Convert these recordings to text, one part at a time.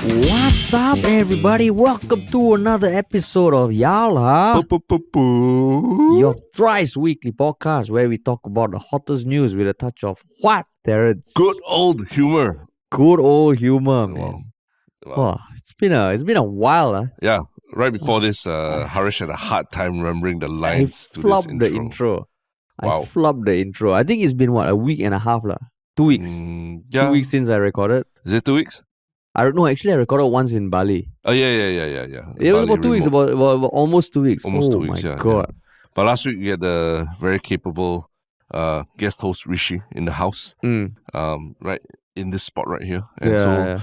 What's up, everybody? Welcome to another episode of Yala, your thrice weekly podcast where we talk about the hottest news with a touch of what, Terrence? Good old humor. Good old humor, man. Wow. Oh, it's been a while, huh? Yeah, right before this, Harish had a hard time remembering the lines to this flubbed intro. the intro. Wow. I flubbed the intro. I think it's been a week and a half, 2 weeks. 2 weeks since I recorded. Is it 2 weeks? I don't know. Actually, I recorded once in Bali. Oh yeah. It was about 2 weeks. About almost 2 weeks. Almost 2 weeks. My God. Yeah. But last week we had the very capable guest host Rishi in the house. Right in this spot right here. And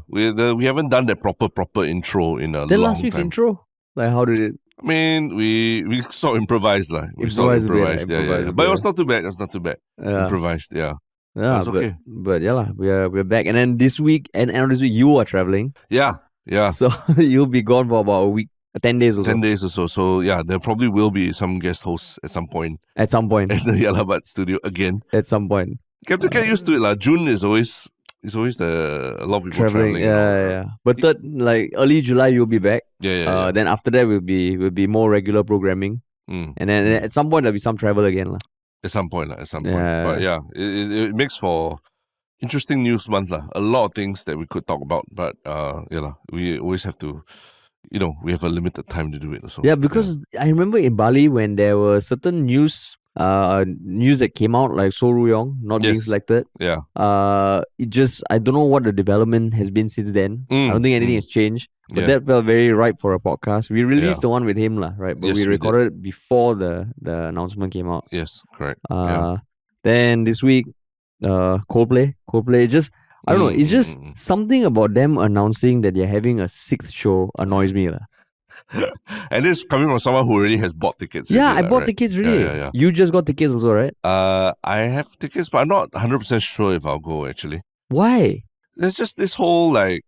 we haven't done that proper intro in a long time. Then last week's intro, how did it? I mean, we sort of improvised, like we Improvised sort of improvised, yeah. But it was not too bad. Yeah. Improvised, yeah. Yeah, That's okay. But we're back. And then this week, and this week you are traveling. Yeah. So you'll be gone for about a week, 10 days or so. 10 days or so. So yeah, there probably will be some guest hosts at some point. At some point. At the Yalabat studio again. At some point. You have to get used to it. June is always a lot of people traveling. Yeah. But early July you'll be back. Yeah. Then after that will be more regular programming. And then at some point there'll be some travel again. At some point. Yeah. But yeah, it makes for interesting news month. A lot of things that we could talk about. But we always have to, we have a limited time to do it. So, yeah, because I remember in Bali when there were certain news that came out, like So Ruyong not being selected. Yeah. I don't know what the development has been since then. I don't think anything has changed. But that felt very ripe for a podcast. We released the one with him, right? But we recorded it before the announcement came out. Yes, correct. Then this week, Coldplay, just I don't know. It's just something about them announcing that they're having a sixth show annoys me. And this coming from someone who already has bought tickets. Yeah, I bought tickets already. Yeah. You just got tickets also, right? I have tickets, but I'm not 100% sure if I'll go, actually. Why? There's just this whole, it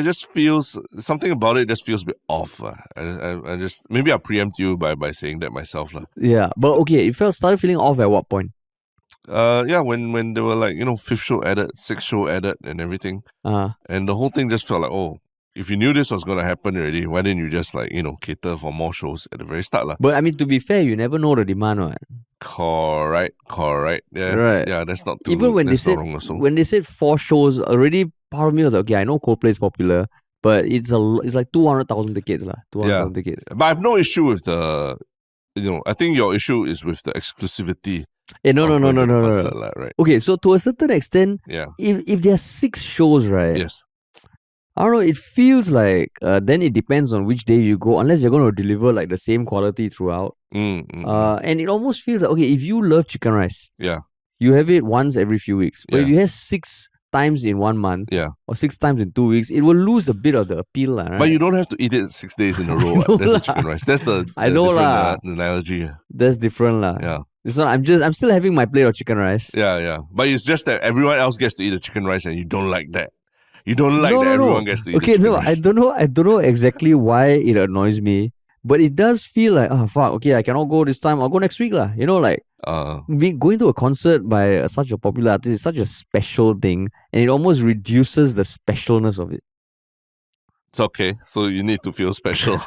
just feels, something about it just feels a bit off. I just, maybe I'll preempt you by saying that myself. Yeah, but okay, it started feeling off at what point? When they were fifth show added, sixth show added and everything. And the whole thing just felt like, if you knew this was going to happen already, why didn't you just cater for more shows at the very start? But I mean, to be fair, you never know the demand, right? Correct. Yeah, right. Yeah, that's not too. Even when they said 4 shows, already part of me was like, okay, I know Coldplay is popular, but it's like 200,000 tickets, 200,000 tickets. But I have no issue with the. I think your issue is with the exclusivity. No. Concert, right? Okay, so to a certain extent, if there are 6 shows, right? Yes. I don't know, it feels like then it depends on which day you go, unless you're going to deliver the same quality throughout. And it almost feels like, okay, if you love chicken rice, you have it once every few weeks. But if you have 6 times in 1 month, or 6 times in 2 weeks, it will lose a bit of the appeal. Right? But you don't have to eat it 6 days in a row. That's the chicken rice. That's the analogy. That's different. Yeah. It's not, I'm still having my plate of chicken rice. Yeah. But it's just that everyone else gets to eat the chicken rice and you don't like that. You don't like that everyone gets to eat the chicken rice. I don't know exactly why it annoys me, but it does feel like, okay, I cannot go this time, I'll go next week. Going to a concert by such a popular artist is such a special thing, and it almost reduces the specialness of it. It's okay, so you need to feel special.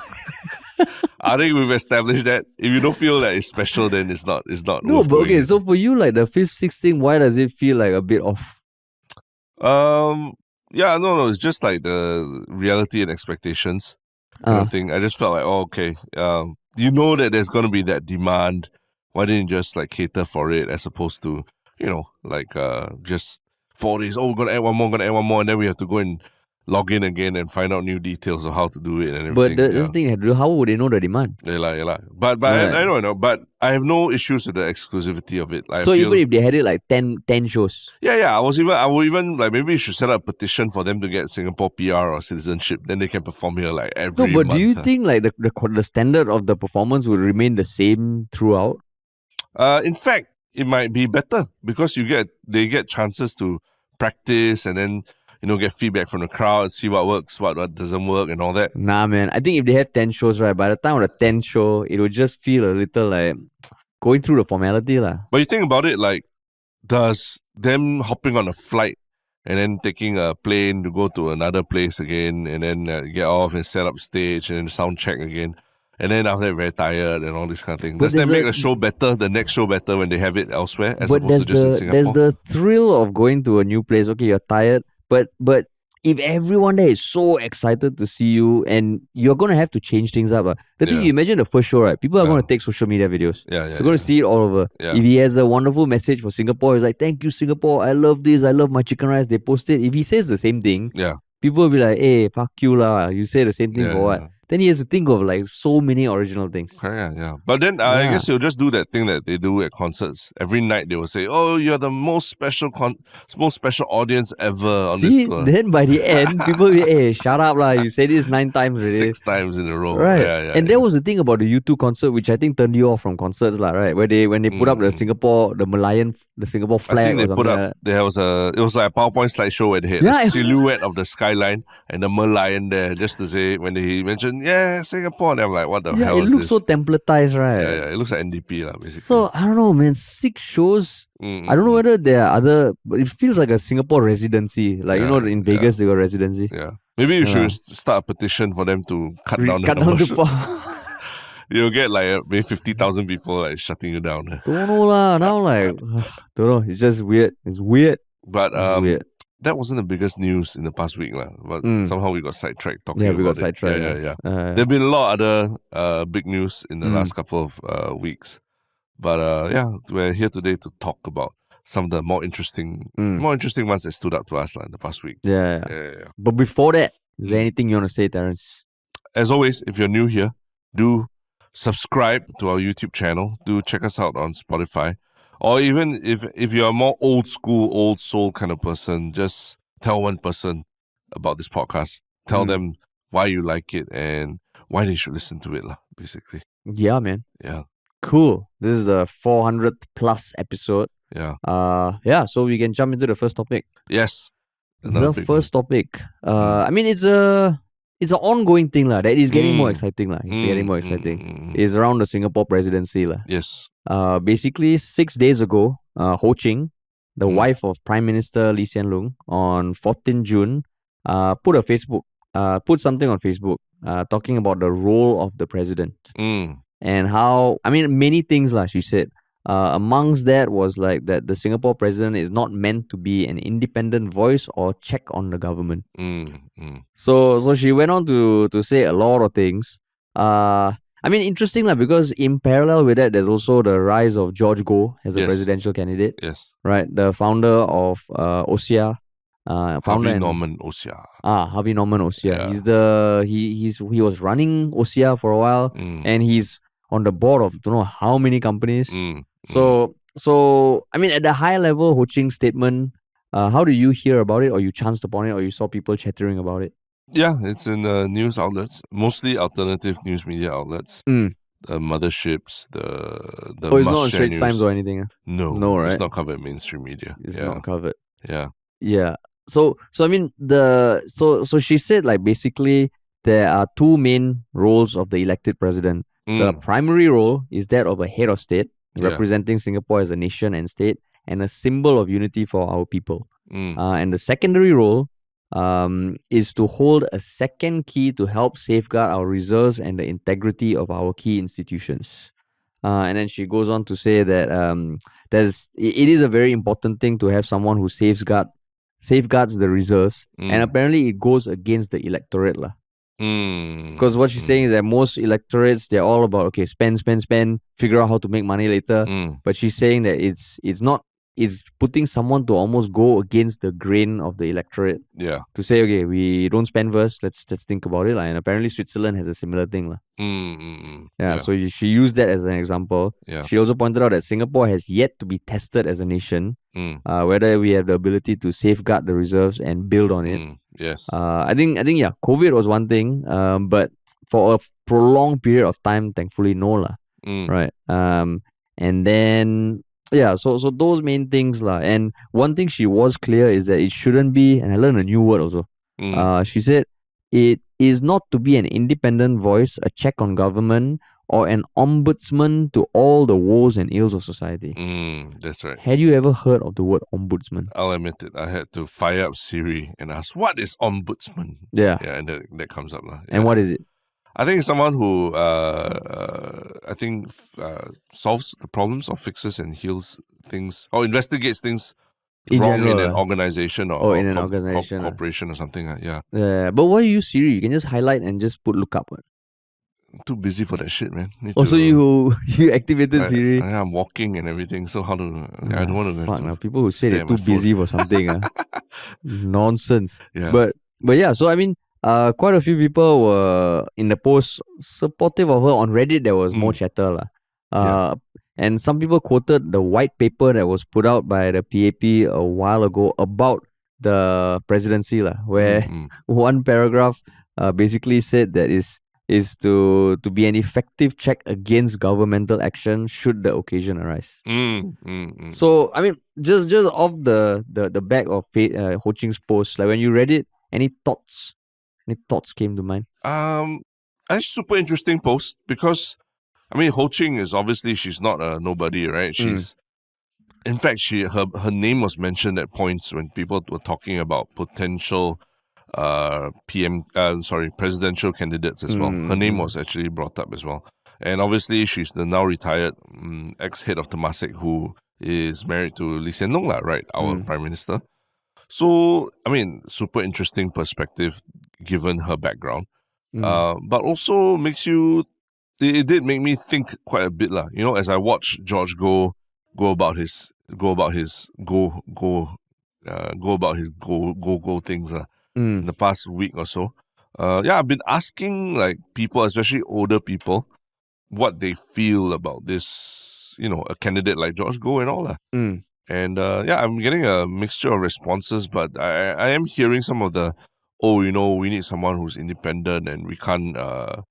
I think we've established that if you don't feel that it's special, then it's not. No, but okay, so for you, the 5th, 6th thing, why does it feel like a bit off? Yeah, no, it's just like the reality and expectations kind of thing. I just felt like, okay, you know that there's going to be that demand. Why didn't you just cater for it as opposed to, just 4 days, we're going to add one more, and then we have to go and log in again and find out new details of how to do it and everything. But this thing, how would they know the demand? Yeah. But I don't know. But I have no issues with the exclusivity of it. Even if they had it 10 shows. Yeah. I would even maybe you should set up a petition for them to get Singapore PR or citizenship. Then they can perform here every month. No, but do you think the standard of the performance will remain the same throughout? In fact, it might be better because they get chances to practice and then get feedback from the crowd, see what works, what doesn't work and all that. Nah, man. I think if they have 10 shows, right, by the time of the 10th show, it will just feel a little going through the formality. But you think about it, does them hopping on a flight and then taking a plane to go to another place again, and then get off and set up stage and sound check again. And then after that, very tired and all this kind of thing. Does that make the show better, the next show better when they have it elsewhere as opposed to just in Singapore? There's the thrill of going to a new place. Okay, you're tired, but if everyone there is so excited to see you, and you're going to have to change things up. The thing, you imagine the first show, right? People are going to take social media videos. They're going to see it all over. If he has a wonderful message for Singapore, he's like, thank you, Singapore. I love this. I love my chicken rice. They post it. If he says the same thing, people will be like, hey, fuck you lah. You say the same thing for what? Then he has to think of like so many original things. Yeah. But then I guess he'll just do that thing that they do at concerts. Every night they will say, oh, you're the most special audience ever on this tour. Then by the end, people will be, hey, shut up lah. You said this 9 times already. 6 times in a row. Right. And that was the thing about the U2 concert, which I think turned you off from concerts lah, right? When they put up the Singapore flag. I think they put up, it was like a PowerPoint slideshow where they had a silhouette of the skyline and the Malayan there, just to say, when he mentioned, Singapore, and I'm like, what the hell is this? It looks so templatized, right? Yeah, it looks like NDP, basically. So, I don't know, man, 6 shows. I don't know whether there are other, but it feels like a Singapore residency. Like, in Vegas, they got residency. Yeah. Maybe you should start a petition for them to cut down the number of shows. You'll get like maybe 50,000 people like shutting you down. Don't know lah. Now like, don't know. It's just weird. It's weird. But that wasn't the biggest news in the past week lah. But somehow we got sidetracked talking about it. Yeah, we got sidetracked. Yeah. There've been a lot of other big news in the last couple of weeks. But we're here today to talk about some of the more interesting ones that stood out to us in the past week. Yeah. But before that, is there anything you want to say, Terence? As always, if you're new here, do subscribe to our YouTube channel. Do check us out on Spotify. Or even if you're a more old school, old soul kind of person, just tell one person about this podcast. Tell them why you like it and why they should listen to it, basically. Yeah, man. Yeah. Cool. This is the 400th plus episode. Yeah. So we can jump into the first topic. Yes. The first topic. I mean, it's an ongoing thing that is getting more exciting It's getting more exciting. It's around the Singapore presidency Yes. Basically 6 days ago, Ching, the wife of Prime Minister Lee Hsien Loong, on 14 June, put something on Facebook, talking about the role of the president and how, many things she said. Amongst that was like that the Singapore president is not meant to be an independent voice or check on the government. So she went on to say a lot of things. Interesting because in parallel with that, there's also the rise of George Goh as a presidential candidate. Yes. Right, the founder of OSIA. Harvey Norman OSIA. Harvey Norman OSIA. Yeah. He was running OSIA for a while, and he's on the board of don't know how many companies. So at the high level, Ho Ching's statement, how do you hear about it, or you chanced upon it, or you saw people chattering about it? Yeah, it's in news outlets, mostly alternative news media outlets. The motherships, the it's not on Straits Times or anything? No, right? It's not covered in mainstream media. It's not covered. Yeah. So she said basically there are 2 main roles of the elected president. The primary role is that of a head of state, representing Singapore as a nation and state, and a symbol of unity for our people. And the secondary role is to hold a second key to help safeguard our reserves and the integrity of our key institutions. And then she goes on to say that it is a very important thing to have someone who safeguards the reserves, and apparently it goes against the electorate because what she's saying is that most electorates, they're all about spend, figure out how to make money later. But she's saying that it's putting someone to almost go against the grain of the electorate. Yeah. To say, we don't spend first, let's think about it. And apparently Switzerland has a similar thing. Yeah, so she used that as an example. Yeah. She also pointed out that Singapore has yet to be tested as a nation, whether we have the ability to safeguard the reserves and build on it. Yes. I think COVID was one thing, but for a prolonged period of time, thankfully no right. And then so those main things and one thing she was clear is that it shouldn't be, and I learned a new word also. She said it is not to be an independent voice, a check on government, or an ombudsman to all the woes and ills of society. That's right. Had you ever heard of the word ombudsman? I'll admit it. I had to fire up Siri and ask, what is ombudsman? Yeah. Yeah, and that comes up. Yeah. And what is it? I think it's someone who solves the problems or fixes and heals things or investigates things In wrong general, in an organization or in an organization, corporation or something. Yeah. Yeah, but why you use Siri? You can just highlight and just put look up. Too busy for that shit, man. Also, you activated Siri. I'm walking and everything, so how to? I don't want to. Fuck, people who say they're too busy for something, nonsense. Yeah. But yeah, so I mean, quite a few people were in the post supportive of her. On Reddit, there was more chatter, and some people quoted the white paper that was put out by the PAP a while ago about the presidency, where one paragraph basically said that is to be an effective check against governmental action should the occasion arise. So I mean, just off the back of Ho Ching's post, like when you read it, any thoughts came to mind? A super interesting post because I mean Ho Ching is obviously she's not a nobody, right? She's in fact her name was mentioned at points when people were talking about potential presidential candidates as well. Her name was actually brought up as well. And obviously, she's the now retired ex-head of Temasek who is married to Lee Hsien Loong, right? Our prime minister. So, I mean, super interesting perspective given her background. But also it did make me think quite a bit, as I watched George go about his go things in the past week or so. I've been asking like people, especially older people, what they feel about this, a candidate like George Goh and all that. And I'm getting a mixture of responses, but I am hearing some of the, we need someone who's independent and we can't, I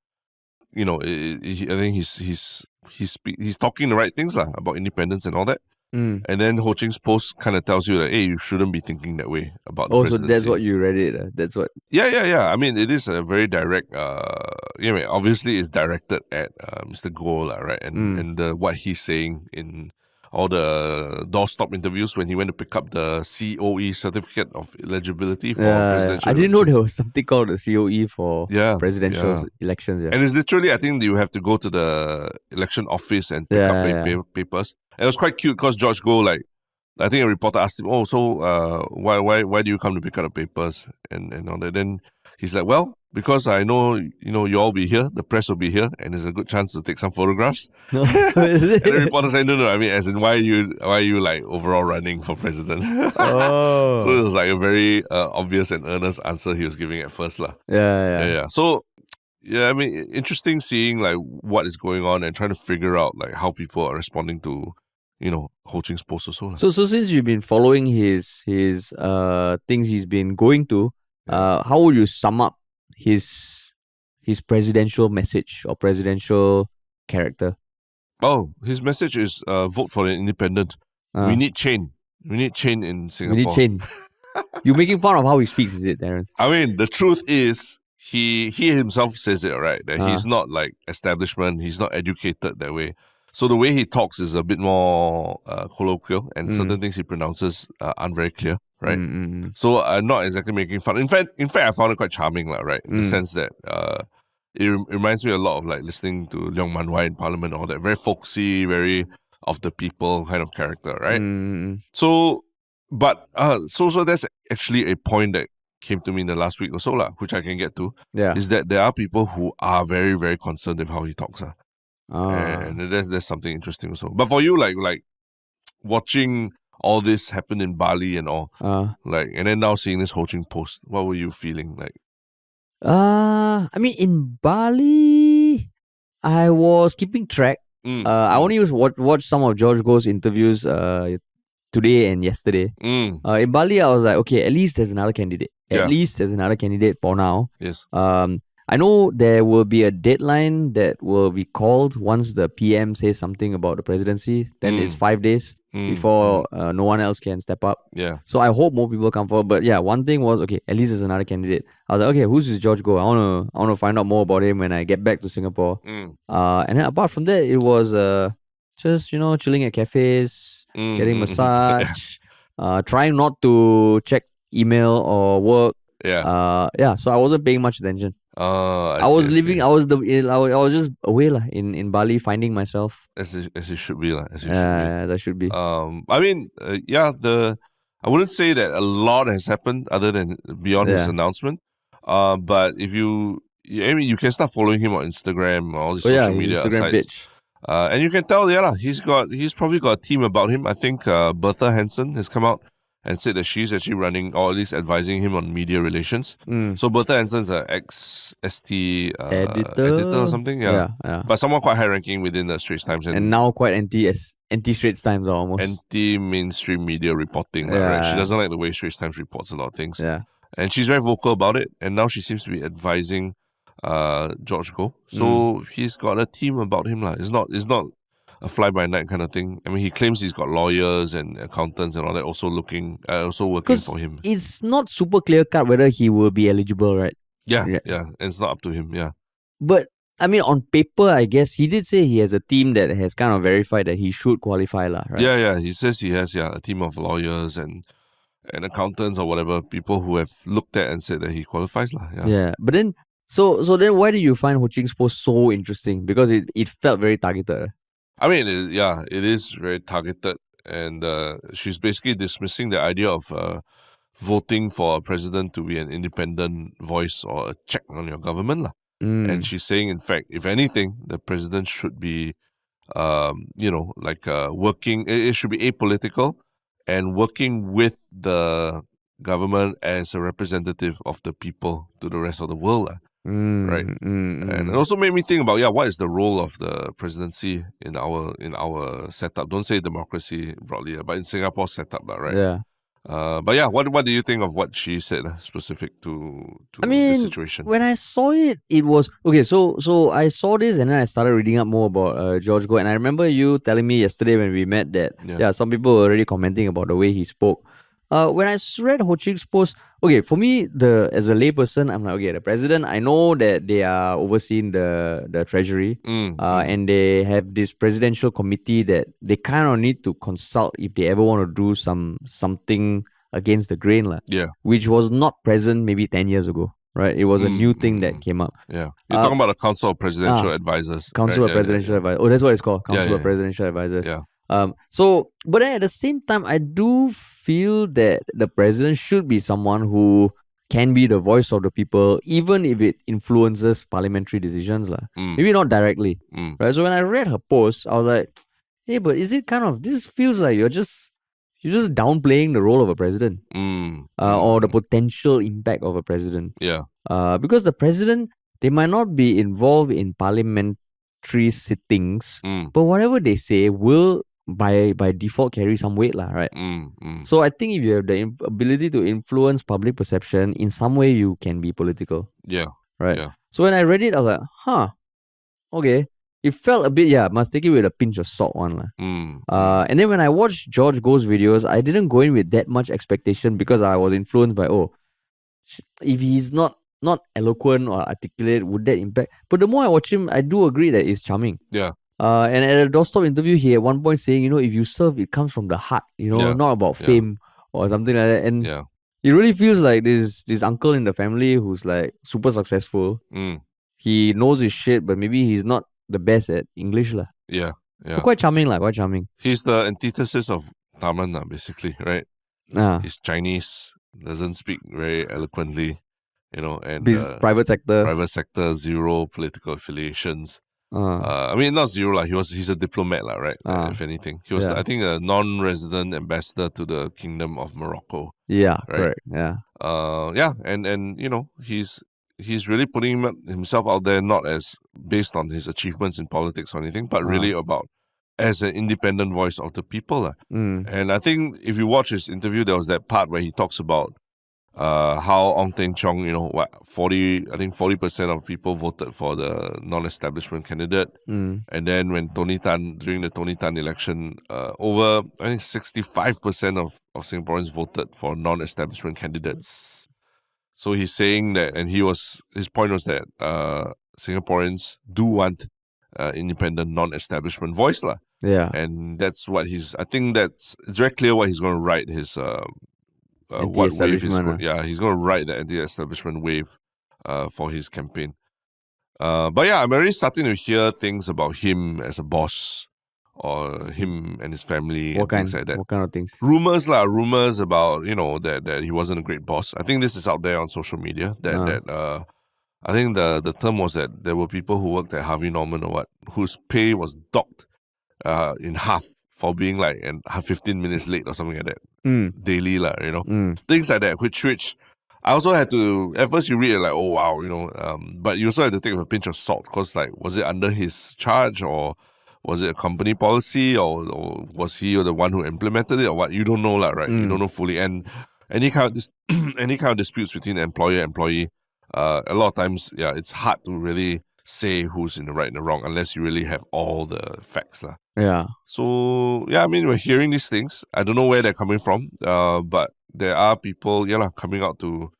think he's talking the right things about independence and all that. And then Ho Ching's post kind of tells you that, hey, you shouldn't be thinking that way about the presidency. So that's what you read it. That's what. Yeah. I mean, it is a very direct. Obviously, it's directed at Mr. Goh, right? And what he's saying in all the doorstop interviews when he went to pick up the COE certificate of eligibility for presidential. I didn't know there was something called the COE for presidential elections. Yeah. And it's literally, I think you have to go to the election office and pick up papers. And it was quite cute because George Goh, I think a reporter asked him, why do you come to pick up the papers and all that? Then he's like, well, because I know, you all be here, the press will be here, and there's a good chance to take some photographs. And the reporter said, no, I mean, as in, why are you like overall running for president? So it was like a very obvious and earnest answer he was giving at first. Yeah. So, I mean, interesting seeing like what is going on and trying to figure out like how people are responding to, Ho Ching's post also. So since you've been following his things he's been going to, how would you sum up his presidential message or presidential character? Oh, his message is vote for an independent. We need change. We need change in Singapore. We need change. You're making fun of how he speaks, is it, Terence? I mean, the truth is, he himself says it, right? That he's not like establishment. He's not educated that way. So the way he talks is a bit more colloquial, and certain things he pronounces aren't very clear, right? So I'm not exactly making fun. In fact, I found it quite charming, right? In the sense that it reminds me a lot of like listening to Leong Man Wai in Parliament, all that very folksy, very of the people kind of character, right? So that's actually a point that came to me in the last week or so, which I can get to. Is that there are people who are very, very concerned with how he talks. And that's something interesting also. But for you, like watching all this happen in Bali and all, and then now seeing this Ho Ching post, what were you feeling like? I mean, in Bali, I was keeping track. I only watched some of George Goh's interviews today and yesterday. In Bali, I was like, okay, at least there's another candidate. At least there's another candidate for now. Yes. I know there will be a deadline that will be called once the PM says something about the presidency. Then it's 5 days before no one else can step up. Yeah. So I hope more people come forward. But yeah, one thing was, okay, at least there's another candidate. I was like, okay, who's this George Goh? I wanna find out more about him when I get back to Singapore. And then apart from that, it was just chilling at cafes, getting massage, trying not to check email or work. Yeah. So I wasn't paying much attention. I was living. I was just away in Bali, finding myself. As it should be lah. That should be. I mean, I wouldn't say that a lot has happened other than beyond his announcement. But if you can start following him on Instagram or all the social media Instagram sites. page. And you can tell, he's probably got a team about him. I think Bertha Henson has come out and said that she's actually running, or at least advising him on media relations. So Bertha Henson's an ex-ST editor or something. Yeah. But someone quite high-ranking within the Straits Times. And now quite anti-Straits Times almost. Anti-mainstream media reporting. Right? She doesn't like the way Straits Times reports a lot of things. Yeah. And she's very vocal about it. And now she seems to be advising George Goh. So he's got a team about him. It's not a fly-by-night kind of thing. I mean, he claims he's got lawyers and accountants and all that also working for him. It's not super clear-cut whether he will be eligible, right? Yeah. And it's not up to him, yeah. But, I mean, on paper, I guess, he did say he has a team that has kind of verified that he should qualify, right? Yeah, he says he has, a team of lawyers and accountants or whatever, people who have looked at and said that he qualifies, Yeah, but then, so then why did you find Ho Ching's post so interesting? Because it felt very targeted. I mean, it is very targeted, and she's basically dismissing the idea of voting for a president to be an independent voice or a check on your government. And she's saying, in fact, if anything, the president should be, working, it should be apolitical and working with the government as a representative of the people to the rest of the world. Right. And it also made me think about what is the role of the presidency in our setup. Don't say democracy broadly, but in Singapore setup, right? Yeah. But what do you think of what she said specific to the situation? When I saw it, it was okay. So I saw this and then I started reading up more about George Goh, and I remember you telling me yesterday when we met that some people were already commenting about the way he spoke. When I read Ho Ching's post, okay, for me, as a layperson, I'm like, okay, the president, I know that they are overseeing the treasury, and they have this presidential committee that they kind of need to consult if they ever want to do something against the grain, which was not present maybe 10 years ago. Right, it was a new thing that came up. Yeah, you're talking about the Council of Presidential Advisors. Council of Presidential Advisors. Oh, that's what it's called. Council of Presidential Advisors. Yeah. But then at the same time, I do feel that the president should be someone who can be the voice of the people, even if it influences parliamentary decisions. Maybe not directly. Right? So when I read her post, I was like, hey, but is it this feels like you're just downplaying the role of a president or the potential impact of a president. Yeah. Because the president, they might not be involved in parliamentary sittings, but whatever they say will by default carry some weight, right? So I think if you have the ability to influence public perception, in some way you can be political. Yeah. Right? Yeah. So when I read it, I was like, okay. It felt a bit, must take it with a pinch of salt and then when I watched George Goh's videos, I didn't go in with that much expectation because I was influenced by, if he's not eloquent or articulate, would that impact? But the more I watch him, I do agree that he's charming. Yeah. And at a doorstop interview, he at one point saying, if you serve, it comes from the heart, not about fame or something like that. And it really feels like this uncle in the family who's like super successful. He knows his shit, but maybe he's not the best at English. Yeah. So quite charming. Quite charming. He's the antithesis of Altman, basically, right? He's Chinese, doesn't speak very eloquently, and private sector, zero political affiliations. Not zero, he's a diplomat, right? If anything. He was, I think, a non-resident ambassador to the Kingdom of Morocco. Yeah, right? Correct. Yeah. And he's really putting himself out there not as based on his achievements in politics or anything, but really about as an independent voice of the people. And I think if you watch his interview, there was that part where he talks about how Ong Teng Cheong, 40% of people voted for the non-establishment candidate. And then when during the Tony Tan election, over, I think 65% of Singaporeans voted for non-establishment candidates. So he's saying that, and his point was that Singaporeans do want independent, non-establishment voice, lah. Yeah. And that's what it's very clear what he's going to write his what wave he's going to write the anti-establishment wave for his campaign. But yeah, I'm already starting to hear things about him as a boss or him and his family and things like that. What kind of things? Rumours about, that he wasn't a great boss. I think this is out there on social media that I think the term was that there were people who worked at Harvey Norman or what, whose pay was docked in half for being like 15 minutes late or something like that. Daily, things like that, which I also had to, at first you read it like, oh wow, but you also had to take it with a pinch of salt, because like, was it under his charge, or was it a company policy, or was he the one who implemented it, or what? You don't know, right? You don't know fully. And any kind of disputes between employer and employee, a lot of times, it's hard to really say who's in the right and the wrong unless you really have all the facts, lah. Yeah. So I mean, we're hearing these things. I don't know where they're coming from, but there are people, coming out to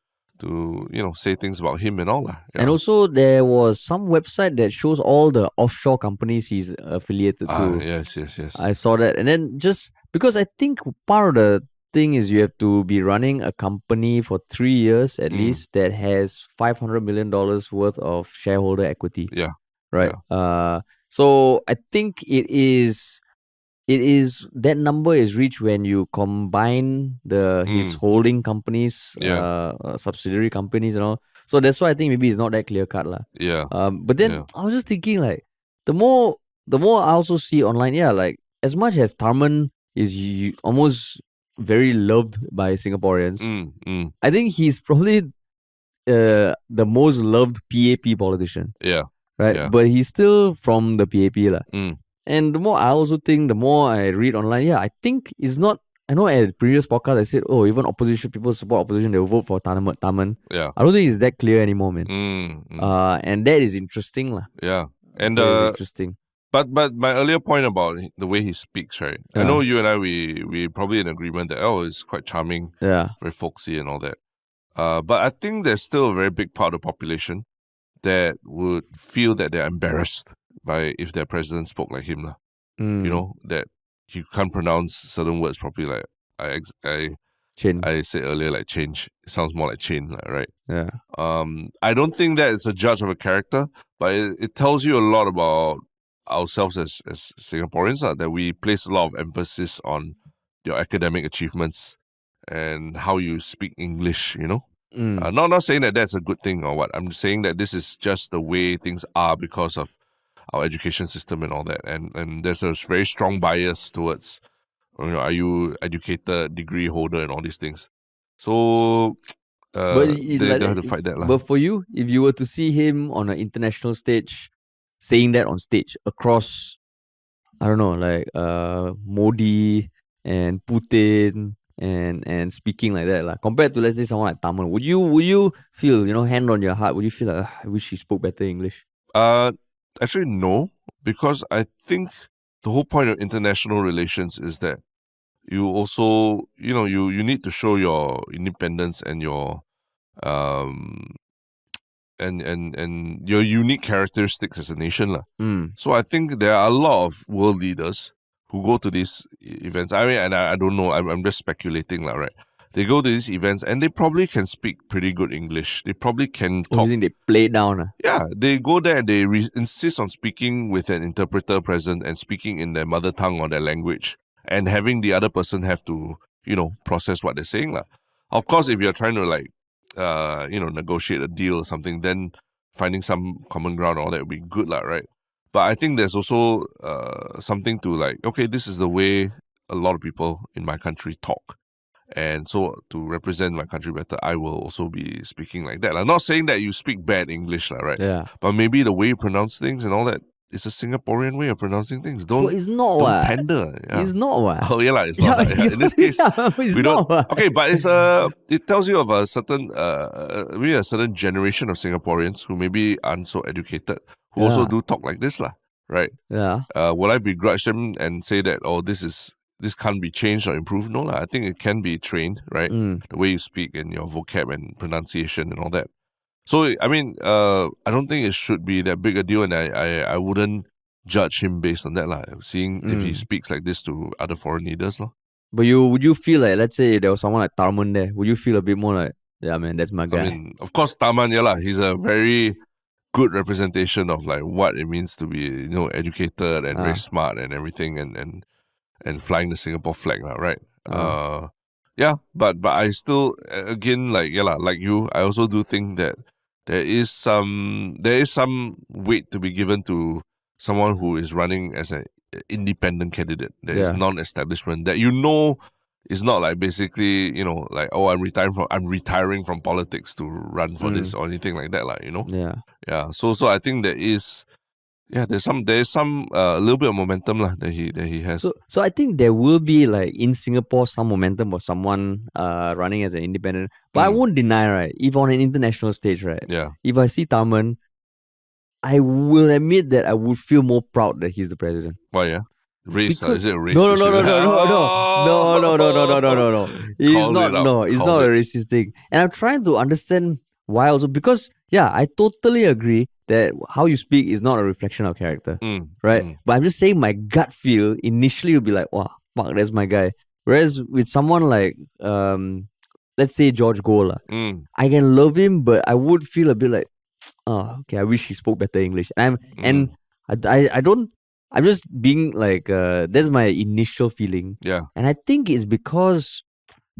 say things about him and all, lah. Yeah. And also, there was some website that shows all the offshore companies he's affiliated to. Yes. I saw that, and then just because I think part of the thing is you have to be running a company for 3 years at least that has $500 million worth of shareholder equity. Yeah. Right. Yeah. So I think it is that number is reached when you combine his holding companies, subsidiary companies and all. So that's why I think maybe it's not that clear cut, lah. Yeah. But then I was just thinking, like, the more I also see online, like, as much as Tharman is almost very loved by Singaporeans, I think he's probably the most loved PAP politician. Yeah. Right. Yeah. But he's still from the PAP, lah. And the more I also think, the more I read online, I think it's not. I know at the previous podcast I said, even opposition people support opposition, they will vote for Tharman. Yeah. I don't think it's that clear anymore, man. And that is interesting, lah. Yeah. And interesting. But my earlier point about the way he speaks, right? I know you and I we probably in agreement that it's quite charming, very folksy and all that. But I think there's still a very big part of the population that would feel that they're embarrassed by if their president spoke like him, lah. That you can't pronounce certain words properly. Like I said earlier, like change. It sounds more like chain, right? Yeah. I don't think that it's a judge of a character, but it tells you a lot about ourselves as Singaporeans, that we place a lot of emphasis on your academic achievements and how you speak English, Not saying that that's a good thing or what. I'm saying that this is just the way things are because of our education system and all that. And there's a very strong bias towards, are you educated, degree holder and all these things. So they have to fight that. But for you, if you were to see him on an international stage, saying that on stage across, I don't know, like Modi and Putin, and speaking like that, like, compared to, let's say, someone like Tharman, would you feel, hand on your heart, would you feel like, I wish he spoke better English? Actually, no, because I think the whole point of international relations is that you also, you need to show your independence and your and your unique characteristics as a nation, lah. So I think there are a lot of world leaders who go to these events. I mean, and I don't know, I'm just speculating, lah, right? They go to these events and they probably can speak pretty good English. They probably can talk. You think they play it down? Yeah, they go there and they insist on speaking with an interpreter present and speaking in their mother tongue or their language, and having the other person have to, process what they're saying, lah. Of course, if you're trying to negotiate a deal or something, then finding some common ground, all that would be good, lah, right? But I think there's also something to like, okay, this is the way a lot of people in my country talk. And so to represent my country better, I will also be speaking like that. I'm not saying that you speak bad English, right? Yeah. But maybe the way you pronounce things and all that, it's a Singaporean way of pronouncing things. Don't it's not don't pander. Yeah. It's not what. Oh yeah, it's not. Yeah. In this case, it's we don't. not. Okay, but it's it tells you of a certain maybe a certain generation of Singaporeans who maybe aren't so educated, who also do talk like this, lah. Right? Yeah. Will I begrudge them and say that this can't be changed or improved? No, lah. I think it can be trained, right? The way you speak and your vocab and pronunciation and all that. So I mean, I don't think it should be that big a deal, and I wouldn't judge him based on that, lah. Seeing if he speaks like this to other foreign leaders, lah. But would you feel like, let's say there was someone like Tarman there, would you feel a bit more like, yeah, man, that's my guy? I mean, of course, Taman, yeah, lah. He's a very good representation of like what it means to be, educated and very smart and everything, and flying the Singapore flag, lah, right? Yeah, but I still, again, like you, I also do think that there is some weight to be given to someone who is running as an independent candidate that is non-establishment, that is not like basically, like, oh, I'm retiring from politics to run for this or anything like that, like, Yeah. So I think there's some a little bit of momentum lah that he has. So I think there will be, like, in Singapore, some momentum for someone running as an independent. But I won't deny, right, if on an international stage, right, if I see Tarman, I will admit that I would feel more proud that he's the president. Why, yeah? Race? Is it a race? No. It's not. It's not a racist thing. And I'm trying to understand why also, because I totally agree that how you speak is not a reflection of character, right? But I'm just saying my gut feel initially would be like, wow, fuck, that's my guy. Whereas with someone like, let's say George Goh, I can love him, but I would feel a bit like, oh, okay, I wish he spoke better English. And I'm just being like, that's my initial feeling. Yeah. And I think it's because,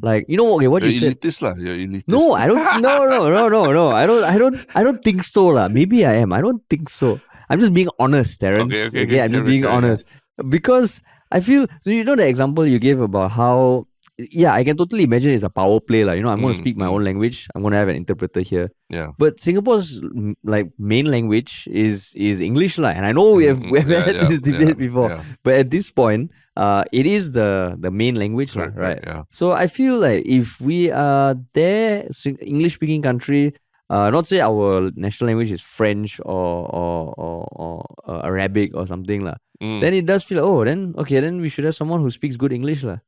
like, okay, what you're you said. You're elitist. No, I don't. No. I don't think so, lah. Maybe I am. I don't think so. I'm just being honest, Terence. Okay, I'm just being honest. Because I feel, so the example you gave about how, I can totally imagine it's a power play, like, I'm going to speak my own language. I'm going to have an interpreter here. Yeah. But Singapore's like main language is English, lah. And I know we have had this debate before. Yeah. But at this point, it is the main language, right? Yeah. So I feel like if we are there, English speaking country, not say our national language is French or Arabic or something, lah. Then it does feel like, then we should have someone who speaks good English, lah.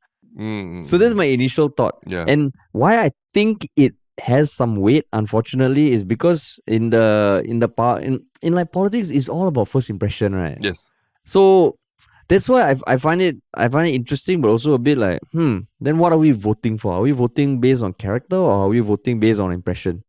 So that's my initial thought. Yeah. And why I think it has some weight, unfortunately, is because in like politics, it's all about first impression, right? Yes. So that's why I find it interesting, but also a bit like, then what are we voting for? Are we voting based on character, or are we voting based on impression?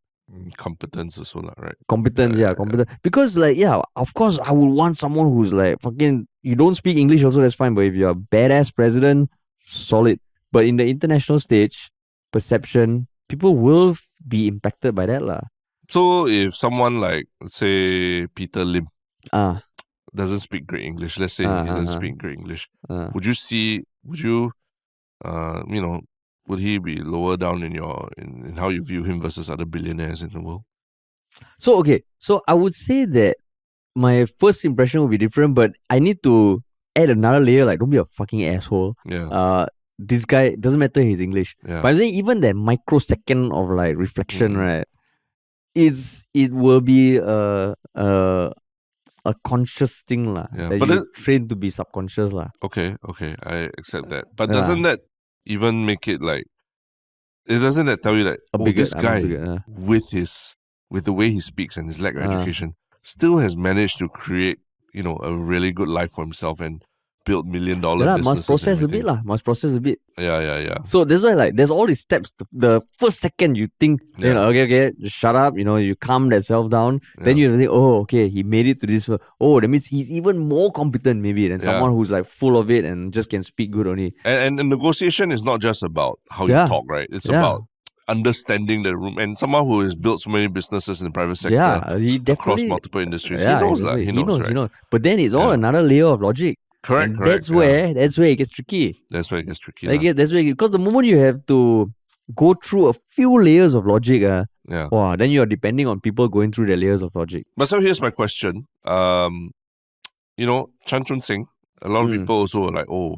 Competence also, right? Competence, competence. Because, like, of course, I would want someone who's like, fucking, you don't speak English also, that's fine. But if you're a badass president, solid. But in the international stage, perception, people will be impacted by that, lah. So if someone like, let's say, Peter Lim doesn't speak great English, let's say he doesn't speak great English, would he be lower down in how you view him versus other billionaires in the world? So I would say that my first impression would be different, but I need to add another layer, like, don't be a fucking asshole. Yeah. This guy, doesn't matter his English. Yeah. But I'm saying even that microsecond of, like, reflection, right? It will be a conscious thing, lah. Yeah. That you're trained to be subconscious, lah. Okay, I accept that. But doesn't that even make it like, doesn't that tell you that this guy with the way he speaks and his lack of education still has managed to create, a really good life for himself and build $1 million businesses? Must process a bit, lah. Must process a bit. Yeah. So that's why, like, there's all these steps. The first second you think, okay, just shut up. You calm that self down. Then you think, okay, he made it to this. Oh, that means he's even more competent maybe than someone who's like full of it and just can speak good only. And the negotiation is not just about how you talk, right? It's about understanding the room, and someone who has built so many businesses in the private sector across multiple industries. He knows that. He knows. But then it's all another layer of logic. Correct. That's where it gets tricky. That's where it gets tricky. Because the moment you have to go through a few layers of logic, then you're depending on people going through the layers of logic. But so here's my question. Tan Singh, a lot of people also were like, oh,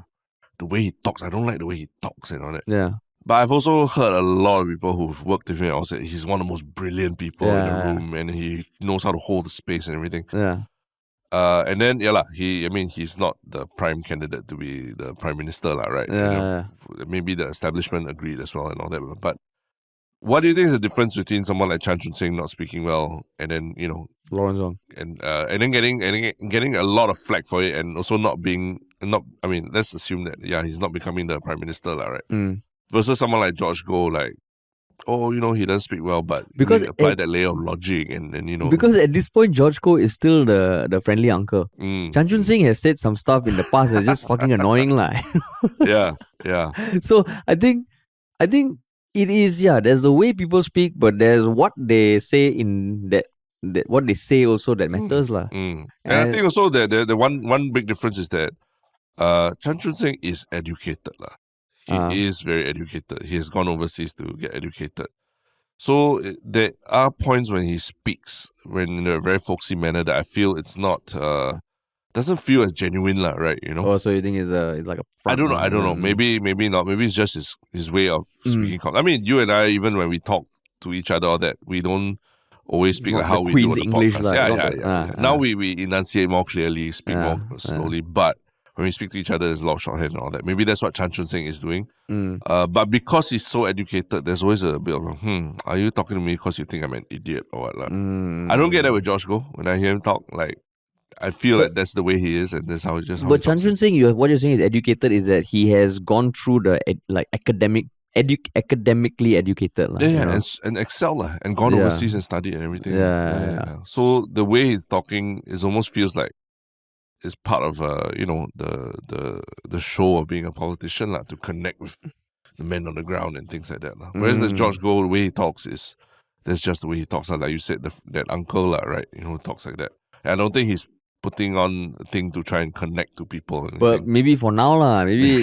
the way he talks, I don't like the way he talks and all that. Yeah. But I've also heard a lot of people who've worked with him and all said he's one of the most brilliant people in the room and he knows how to hold the space and everything. Yeah. And then, he's not the prime candidate to be the prime minister, right? Yeah. Maybe the establishment agreed as well and all that. But what do you think is the difference between someone like Tan Singh not speaking well and then, Lawrence Wong. And then getting a lot of flack for it and also let's assume that, he's not becoming the prime minister, right? Versus someone like George Goh, like, he doesn't speak well, but because apply that layer of logic and Because at this point, George Goh is still the friendly uncle. Tan Singh has said some stuff in the past that's just fucking annoying, lah. Yeah. So I think it is, there's the way people speak, but there's what they say in that what they say also that matters, lah. And I think also that the one big difference is that Tan Singh is educated, lah. He is very educated. He has gone overseas to get educated. So there are points when he speaks in a very folksy manner that I feel it's not doesn't feel as genuine, right? Oh, so you think it's like a front? I don't know. Maybe not. Maybe it's just his way of speaking. I mean, you and I, even when we talk to each other, all that, we don't always speak like how we do on the English, podcast. Yeah. Now we enunciate more clearly, speak more slowly, but when we speak to each other, there's a lot of shorthand and all that. Maybe that's what Tan Singh is doing. But because he's so educated, there's always a bit of, are you talking to me because you think I'm an idiot or what? I don't get that with George Goh. When I hear him talk, like, I feel like that's the way he is, and that's how he just. But Tan Singh, what you're saying is educated is that he has gone through the academically educated. And excel and gone overseas and studied and everything. Yeah. So the way he's talking is almost feels like is part of the show of being a politician, to connect with the men on the ground and things like that. Whereas there's George Goh, the way he talks that's just the way he talks. Like you said, that uncle, right? Talks like that. And I don't think he's putting on a thing to try and connect to people. But maybe for now, maybe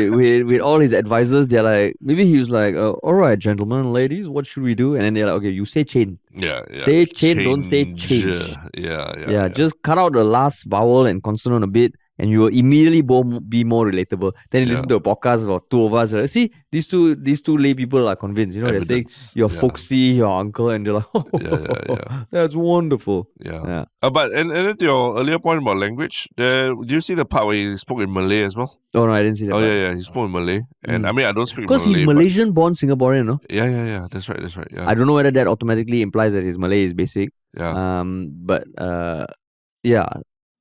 with all his advisors, they're like, maybe he was like, all right, gentlemen and ladies, what should we do? And then they're like, okay, you say chain. Yeah. Say chain, don't say change. Yeah. Just cut out the last vowel and consonant a bit, and you will immediately be more relatable. Then you listen to a podcast of two of us. Like, see, these two lay people are convinced. They're saying you're folksy, your uncle, and they're like, that's wonderful. Yeah. But and to your earlier point about language, do you see the part where he spoke in Malay as well? Oh no, I didn't see that. Oh yeah, he spoke in Malay, and I mean I don't speak Malay. Because he's Malaysian-born Singaporean, no? Yeah. That's right. Yeah. I don't know whether that automatically implies that his Malay is basic. Yeah. Yeah.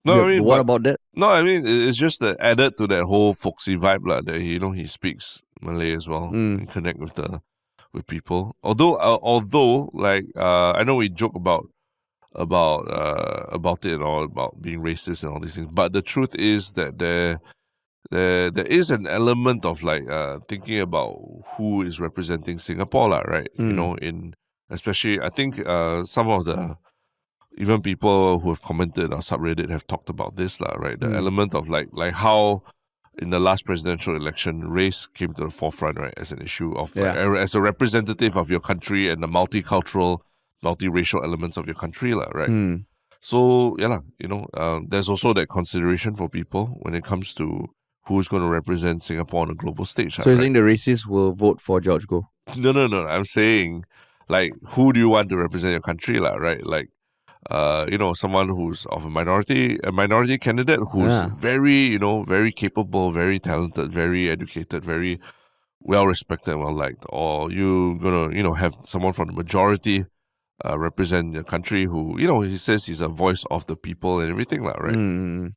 No, I mean, what about that? No, I mean, it's just that added to that whole folksy vibe, that he speaks Malay as well and connect with people. Although, like I know we joke about it and all, about being racist and all these things, but the truth is that there is an element of like thinking about who is representing Singapore, right? In especially I think some of the even people who have commented on subreddit have talked about this, right? The element of like how in the last presidential election, race came to the forefront, right, as an issue of as a representative of your country and the multicultural, multiracial elements of your country, right? So there's also that consideration for people when it comes to who's going to represent Singapore on a global stage. So you're saying the racists will vote for George Goh? No. I'm saying, like, who do you want to represent your country, right? Like, someone who's of a minority candidate who's very, very capable, very talented, very educated, very well respected and well liked, or you gonna, have someone from the majority represent your country who, he says he's a voice of the people and everything, right?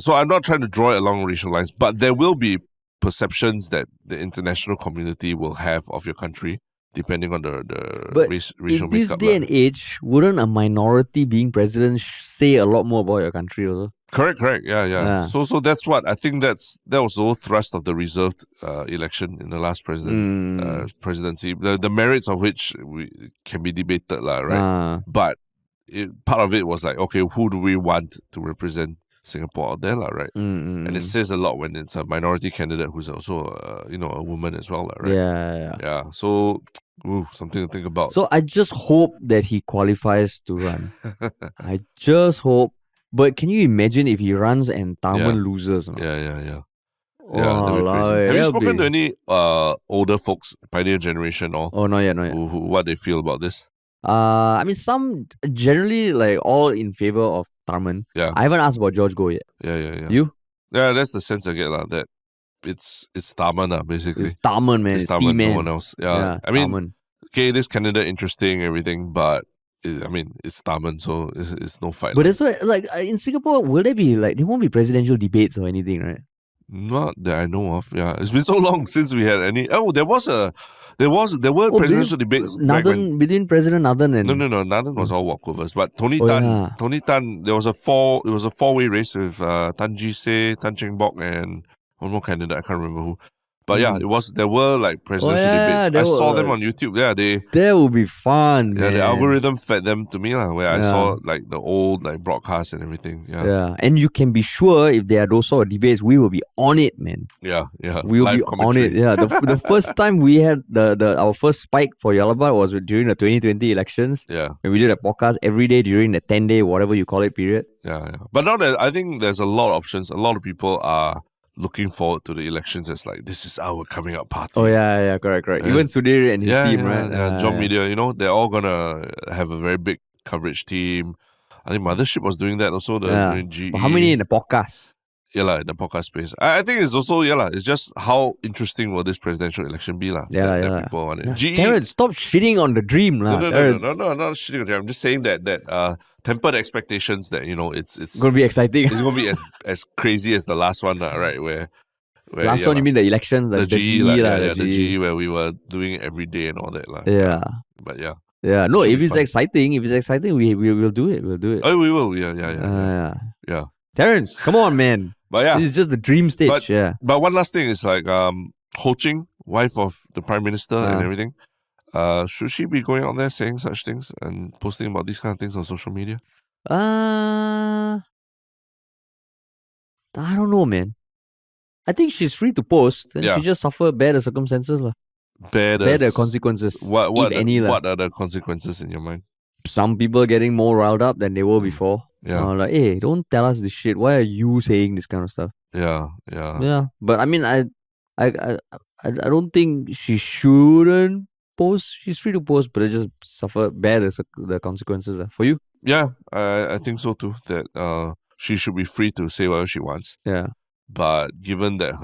So I'm not trying to draw it along racial lines, but there will be perceptions that the international community will have of your country, depending on the racial makeup. In this day and age, wouldn't a minority being president say a lot more about your country also? Correct. Yeah. So that's what I think. That was the whole thrust of the reserved election in the last presidency. The merits of which can be debated, right? But part of it was like, okay, who do we want to represent Singapore out there, right? And it says a lot when it's a minority candidate who's also a woman as well, right? Yeah. So something to think about. So I just hope that he qualifies to run. I just hope But can you imagine if he runs and Tharman loses? No? Yeah, that'd be crazy. Have you spoken to any older folks, pioneer generation, or not yet. Who what they feel about this? I mean, some generally like all in favor of Tharman. Yeah. I haven't asked about George Goh yet. Yeah. You? Yeah, that's the sense I get that it's Tharman basically. It's Tharman, man. It's Tharman, T-man. no one else. Yeah. I mean, Tharman. Okay, this candidate interesting, everything, but it's Altman, so it's no fight. But that's why, like, in Singapore, will there be there won't be presidential debates or anything, right? Not that I know of. Yeah, it's been so long since we had any. Oh, there were presidential debates between President Nathan and no, Nathan was all walkovers, but Tony Tan, there was a four-way race with Tan Jise, Tan Cheng Bok, and one more candidate, I can't remember who. But there were presidential debates. I saw them on YouTube. Yeah, that would be fun. Yeah, man. the algorithm fed them to me where I saw the old broadcasts and everything. Yeah, and you can be sure if there are those sort of debates, we will be on it, man. Yeah. We will be commentary. On it. Yeah, the first time we had our first spike for Yalaba was during the 2020 elections. Yeah, and we did a podcast every day during the 10-day whatever you call it period. Yeah. But now I think there's a lot of options. A lot of people are looking forward to the elections as this is our coming out party. Oh yeah, correct. Even Sudhir and his team, right? John Media, they're all gonna have a very big coverage team. I think Mothership was doing that also. GE. But how many in the podcast? Yeah, in the podcast space. I think it's also it's just how interesting will this presidential election be that people want it. GE, Terrence, stop shitting on the dream, No, not shitting on the dream. I'm just saying that tempered expectations that it's gonna be exciting. It's gonna be as crazy as the last one, right? Where last one, you mean the election, the GE, the GE where we were doing it every day and all that, Yeah. But yeah. Yeah, no. If it's exciting, we will do it. We'll do it. Oh, we will. Yeah. Terrence, come on, man. But yeah, this is just the dream stage. But one last thing is Ho Ching, wife of the Prime Minister and everything. Should she be going out there saying such things and posting about these kind of things on social media? I don't know, man. I think she's free to post and she just suffer bear the circumstances. Bear the consequences. What are the consequences in your mind? Some people getting more riled up than they were before. Yeah. Hey, don't tell us this shit. Why are you saying this kind of stuff? Yeah. But I mean, I don't think she shouldn't post. She's free to post, but just bear the consequences. For you? Yeah, I think so too. That she should be free to say whatever she wants. Yeah. But given that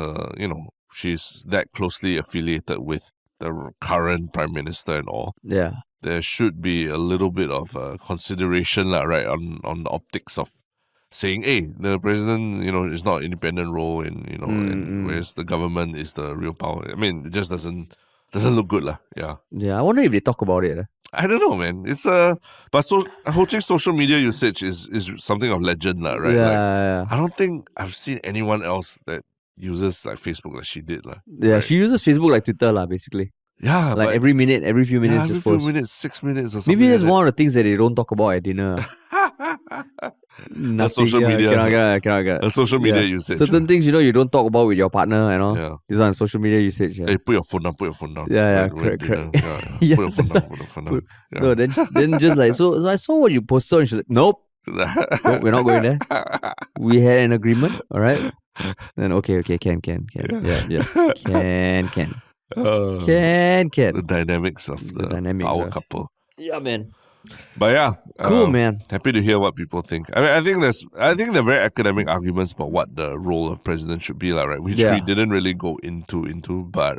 she's that closely affiliated with the current Prime Minister and all. Yeah. There should be a little bit of consideration, right, on the optics of saying, hey, the president, is not an independent role, and whereas the government is the real power. I mean, it just doesn't look good, Yeah. Yeah, I wonder if they talk about it. I don't know, man. It's but Ho Ching's social media usage is something of legend, right? Yeah. I don't think I've seen anyone else that uses Facebook like she did, Yeah, right? She uses Facebook like Twitter, basically. Yeah, every minute, every few minutes, every just few post. minutes, 6 minutes or something. Maybe that's one of the things that they don't talk about at dinner. Social media, cannot. Social media usage. Certain things you don't talk about with your partner and all. Yeah. These are social media usage. Hey, put your phone down. Yeah, correct. Put your phone down. Yeah. No, then just so I saw what you posted and she's like, nope, we're not going there. We had an agreement, all right? Then okay, can. Yeah. Can. The dynamics of the power couple. Yeah, man. But yeah, cool, man. Happy to hear what people think. I mean, I think there are very academic arguments about what the role of president should be, right? Which we didn't really go into, but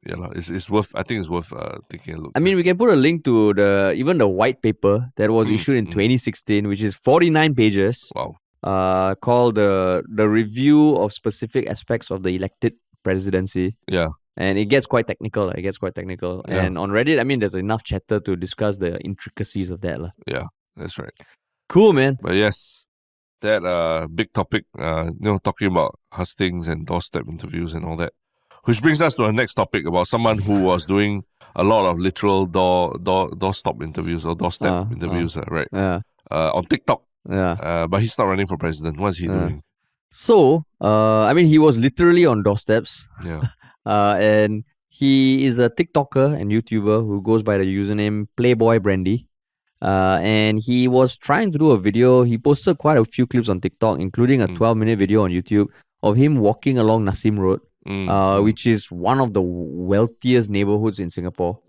it's worth. I think it's worth taking a look. I mean, we can put a link to even the white paper that was issued in 2016, which is 49 pages. Wow. Called the review of specific aspects of the elected presidency. Yeah. And it gets quite technical. Yeah. And on Reddit, I mean, there's enough chatter to discuss the intricacies of that. Yeah, that's right. Cool, man. But yes, that big topic, talking about hustings and doorstep interviews and all that. Which brings us to our next topic about someone who was doing a lot of literal doorstop interviews or doorstep interviews, right? Yeah. On TikTok. Yeah. But he's not running for president. What's he doing? So, I mean, he was literally on doorsteps. Yeah. And he is a TikToker and YouTuber who goes by the username Playboy Brandy. And he was trying to do a video. He posted quite a few clips on TikTok, including a 12-minute video on YouTube of him walking along Nasim Road, which is one of the wealthiest neighborhoods in Singapore.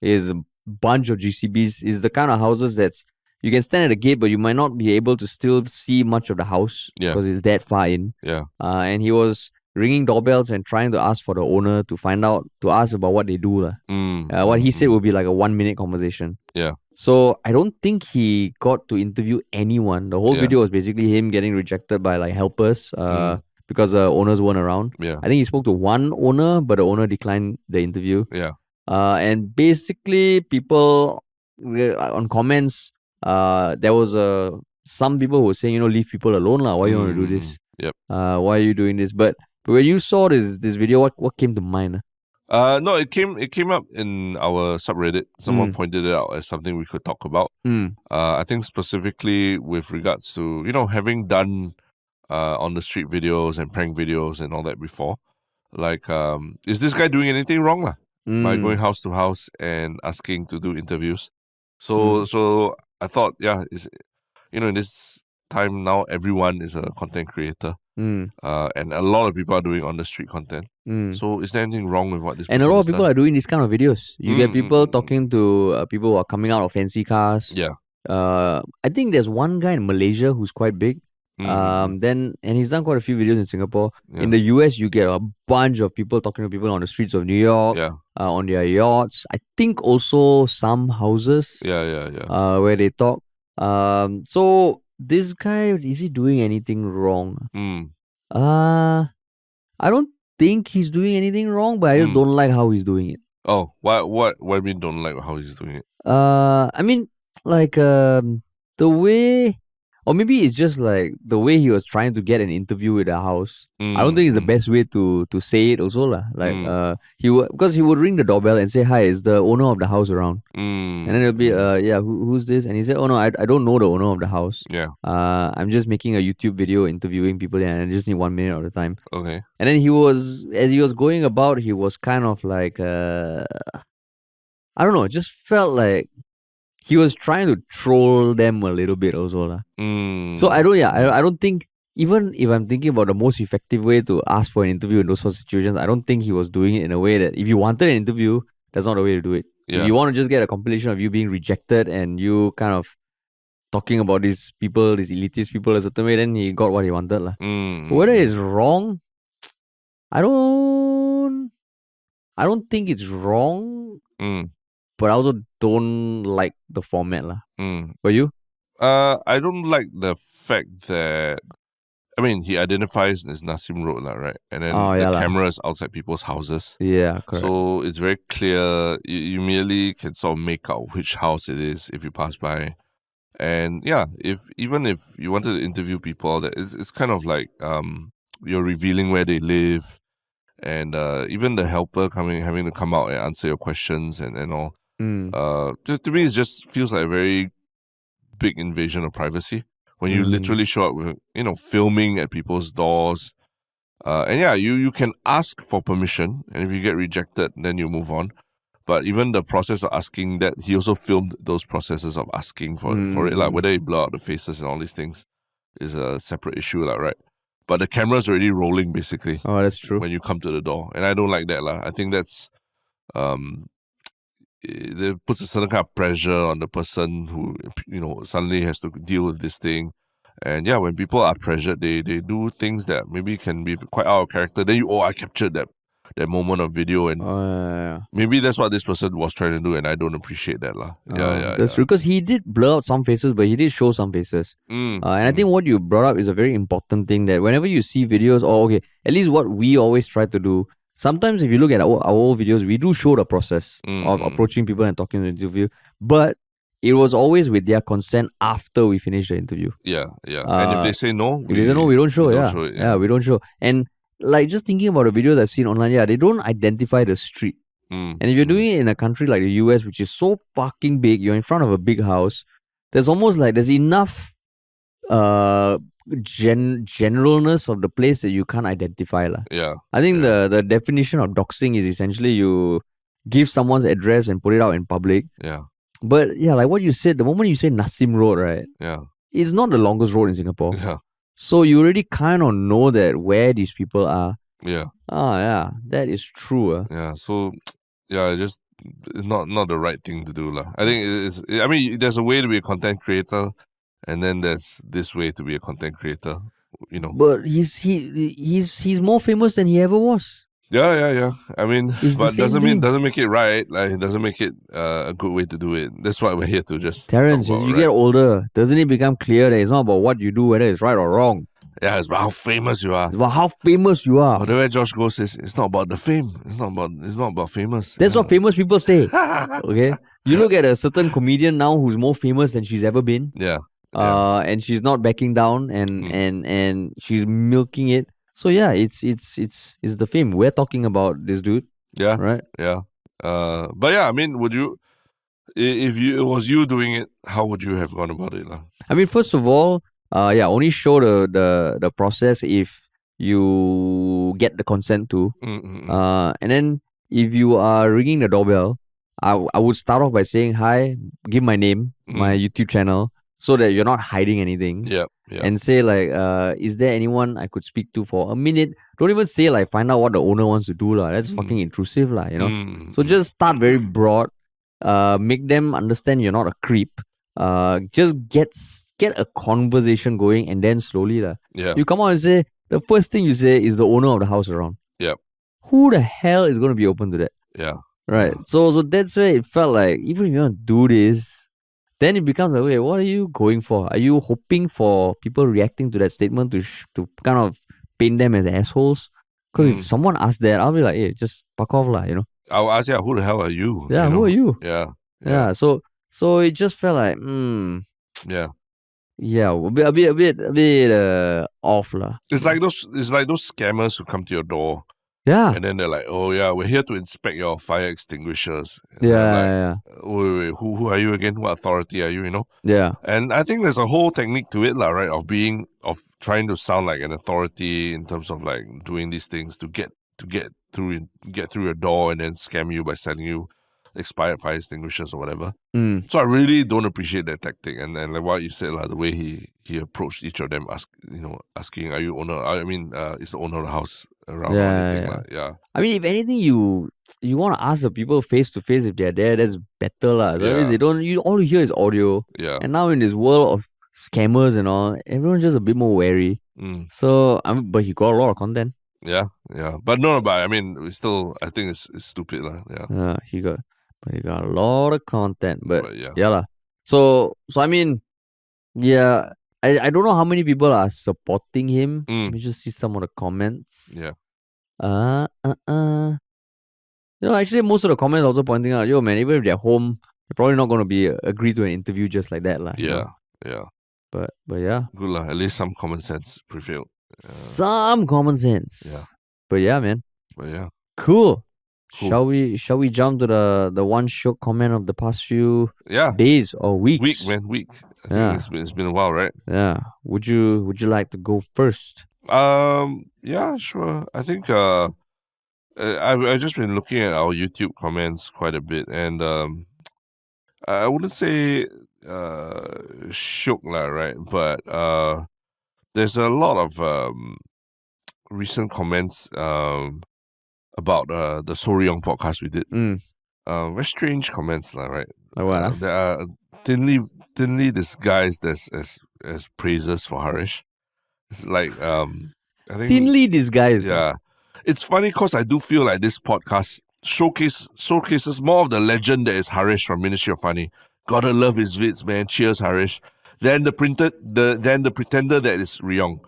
Is a bunch of GCBs. Is the kind of houses that's you can stand at the gate, but you might not be able to still see much of the house because it's that far in. And he was ringing doorbells and trying to ask for the owner to ask about what they do. What he said would be like a 1-minute conversation. So I don't think he got to interview anyone. The whole video was basically him getting rejected by like helpers because the owners weren't around. I think he spoke to one owner, but the owner declined the interview. And basically people on comments, there was some people who were saying, leave people alone. Why you want to do this? Why are you doing this? But when you saw this video, what came to mind? No, it came up in our subreddit. Someone pointed it out as something we could talk about. I think specifically with regards to, having done on the street videos and prank videos and all that before. Like, is this guy doing anything wrong by going house to house and asking to do interviews? So I thought, in this time now, everyone is a content creator. And a lot of people are doing on the street content. So is there anything wrong with what this person And a lot of has people done? are doing these kind of videos. You get people talking to people who are coming out of fancy cars. I think there's one guy in Malaysia who's quite big. And he's done quite a few videos in Singapore. In the US, you get a bunch of people talking to people on the streets of New York, on their yachts. I think also some houses where they talk. So this guy, is he doing anything wrong? I don't think he's doing anything wrong, but I just don't like how he's doing it. Oh, what do you mean don't like how he's doing it? I mean, like the way, or maybe it's just like the way he was trying to get an interview with the house. I don't think it's the best way to say it also lah. Like because he would ring the doorbell and say, "Hi, is the owner of the house around?" And then it'll be who's this? And he said, "Oh no, I don't know the owner of the house. I'm just making a YouTube video interviewing people and I just need 1 minute at a time." Okay. And then as he was going about, he was kind of like I don't know, it just felt like he was trying to troll them a little bit also. So I don't think, even if I'm thinking about the most effective way to ask for an interview in those sort of situations, I don't think he was doing it in a way that if you wanted an interview, that's not the way to do it. If you want to just get a compilation of you being rejected and you kind of talking about these people, these elitist people a certain way, then he got what he wanted. But whether it's wrong, I don't think it's wrong. But I also don't like the format. For you? I don't like the fact that, I mean, he identifies as Nasim Road, right? And then the camera is outside people's houses. Yeah, correct. So it's very clear. You merely can sort of make out which house it is if you pass by. And even if you wanted to interview people, that it's kind of like you're revealing where they live. And even the helper having to come out and answer your questions and all. To me, it just feels like a very big invasion of privacy when you literally show up with, filming at people's doors. And you can ask for permission, and if you get rejected, then you move on. But even the process of asking that, he also filmed those processes of asking for it, like whether you blur out the faces and all these things is a separate issue, right? But the camera's already rolling, basically. Oh, that's true. When you come to the door. And I don't like that. I think that's... it puts a certain kind of pressure on the person who, suddenly has to deal with this thing. And when people are pressured, they do things that maybe can be quite out of character. Then I captured that moment of video, and maybe that's what this person was trying to do, and I don't appreciate that. That's true, because he did blur out some faces, but he did show some faces. And I think what you brought up is a very important thing, that whenever you see videos, at least what we always try to do, sometimes if you look at our old videos, we do show the process of approaching people and talking to the interview, but it was always with their consent after we finish the interview. And if they say no, we don't show. We don't show. And like, just thinking about the videos I've seen online, they don't identify the street. And if you're doing it in a country like the US, which is so fucking big, you're in front of a big house, there's almost like there's enough generalness of the place that you can't identify. I think the definition of doxing is essentially you give someone's address and put it out in public. But yeah, like what you said, the moment you say Nassim Road, right? Yeah. It's not the longest road in Singapore. Yeah. So you already kind of know that where these people are. Yeah. Yeah, that is true. Yeah. So yeah, just not the right thing to do, lah. I think I mean, there's a way to be a content creator, and then there's this way to be a content creator. You know. But he's more famous than he ever was. Yeah. I mean, It's but the same thing. doesn't make it right. Like, it doesn't make it a good way to do it. That's why we're here to just Terence, talk as about, you right? get older, doesn't it become clear that it's not about what you do, whether it's right or wrong? Yeah, it's about how famous you are. It's about how famous you are. Whatever Josh Goh says, it's not about the fame. It's not about famous. That's what famous people say. Okay, you look at a certain comedian now who's more famous than she's ever been. Yeah. And she's not backing down, and she's milking it. So yeah, it's the fame. We're talking about this dude. Yeah. Right. Yeah. But yeah, I mean, would you, if it was you doing it, how would you have gone about it, lah? I mean, first of all, only show the process if you get the consent to. And then if you are ringing the doorbell, I would start off by saying hi, give my name, my YouTube channel, so that you're not hiding anything. Yeah. And say like, is there anyone I could speak to for a minute? Don't even say like find out what the owner wants to do, lah. That's fucking intrusive, lah. You know. So just start very broad. Make them understand you're not a creep. Just get a conversation going, and then slowly, lah. Yeah. You come out and say, the first thing you say is the owner of the house around. Yep. Who the hell is going to be open to that? Yeah. Right. So that's where it felt like, even if you want to do this, then it becomes like, wait, what are you going for? Are you hoping for people reacting to that statement to kind of paint them as assholes? Because if someone asks that, I'll be like, hey, just fuck off, lah. You know. I'll ask, who the hell are you? Yeah, who are you? Yeah. So it just felt like, Yeah. Yeah, a bit off, lah. It's like those scammers who come to your door. Yeah. And then they're like, oh yeah, we're here to inspect your fire extinguishers. And Yeah. Wait, who are you again? What authority are you, you know? Yeah. And I think there's a whole technique to it, lah, right? Of trying to sound like an authority in terms of like doing these things to get through your door and then scam you by selling you expired fire extinguishers or whatever. So I really don't appreciate that tactic. And like what you said, like the way he approached each of them, asking, are you owner? I mean, is the owner of the house around or anything? Yeah. I mean, if anything, you want to ask the people face to face if they're there. That's better, lah. So they don't. All you hear is audio. Yeah. And now in this world of scammers and all, everyone's just a bit more wary. So but he got a lot of content. Yeah. But I mean, I think it's stupid, lah. Yeah. He got a lot of content, but yeah lah. So I mean, yeah, I don't know how many people are supporting him. Let me just see some of the comments. Yeah. Actually, most of the comments also pointing out, yo man, even if they're home, they're probably not going to agree to an interview just like that, lah. Yeah. But yeah, good lah. At least some common sense prevailed. Some common sense. Yeah. But yeah, man. But yeah. Cool. Shall we jump to the one Shiok comment of the past few days or weeks? Week. I think it's been a while, right? Yeah. Would you like to go first? Yeah, sure. I think I've just been looking at our YouTube comments quite a bit, and I wouldn't say shook lah, right? But there's a lot of recent comments about the Soryong podcast we did. Very strange comments, right? Like what? There are thinly disguised as praises for Harish. It's like I think thinly disguised. Yeah, it's funny because I do feel like this podcast showcases more of the legend that is Harish from Ministry of Funny. Gotta love his vids, man. Cheers, Harish. Than the pretender that is Ryong.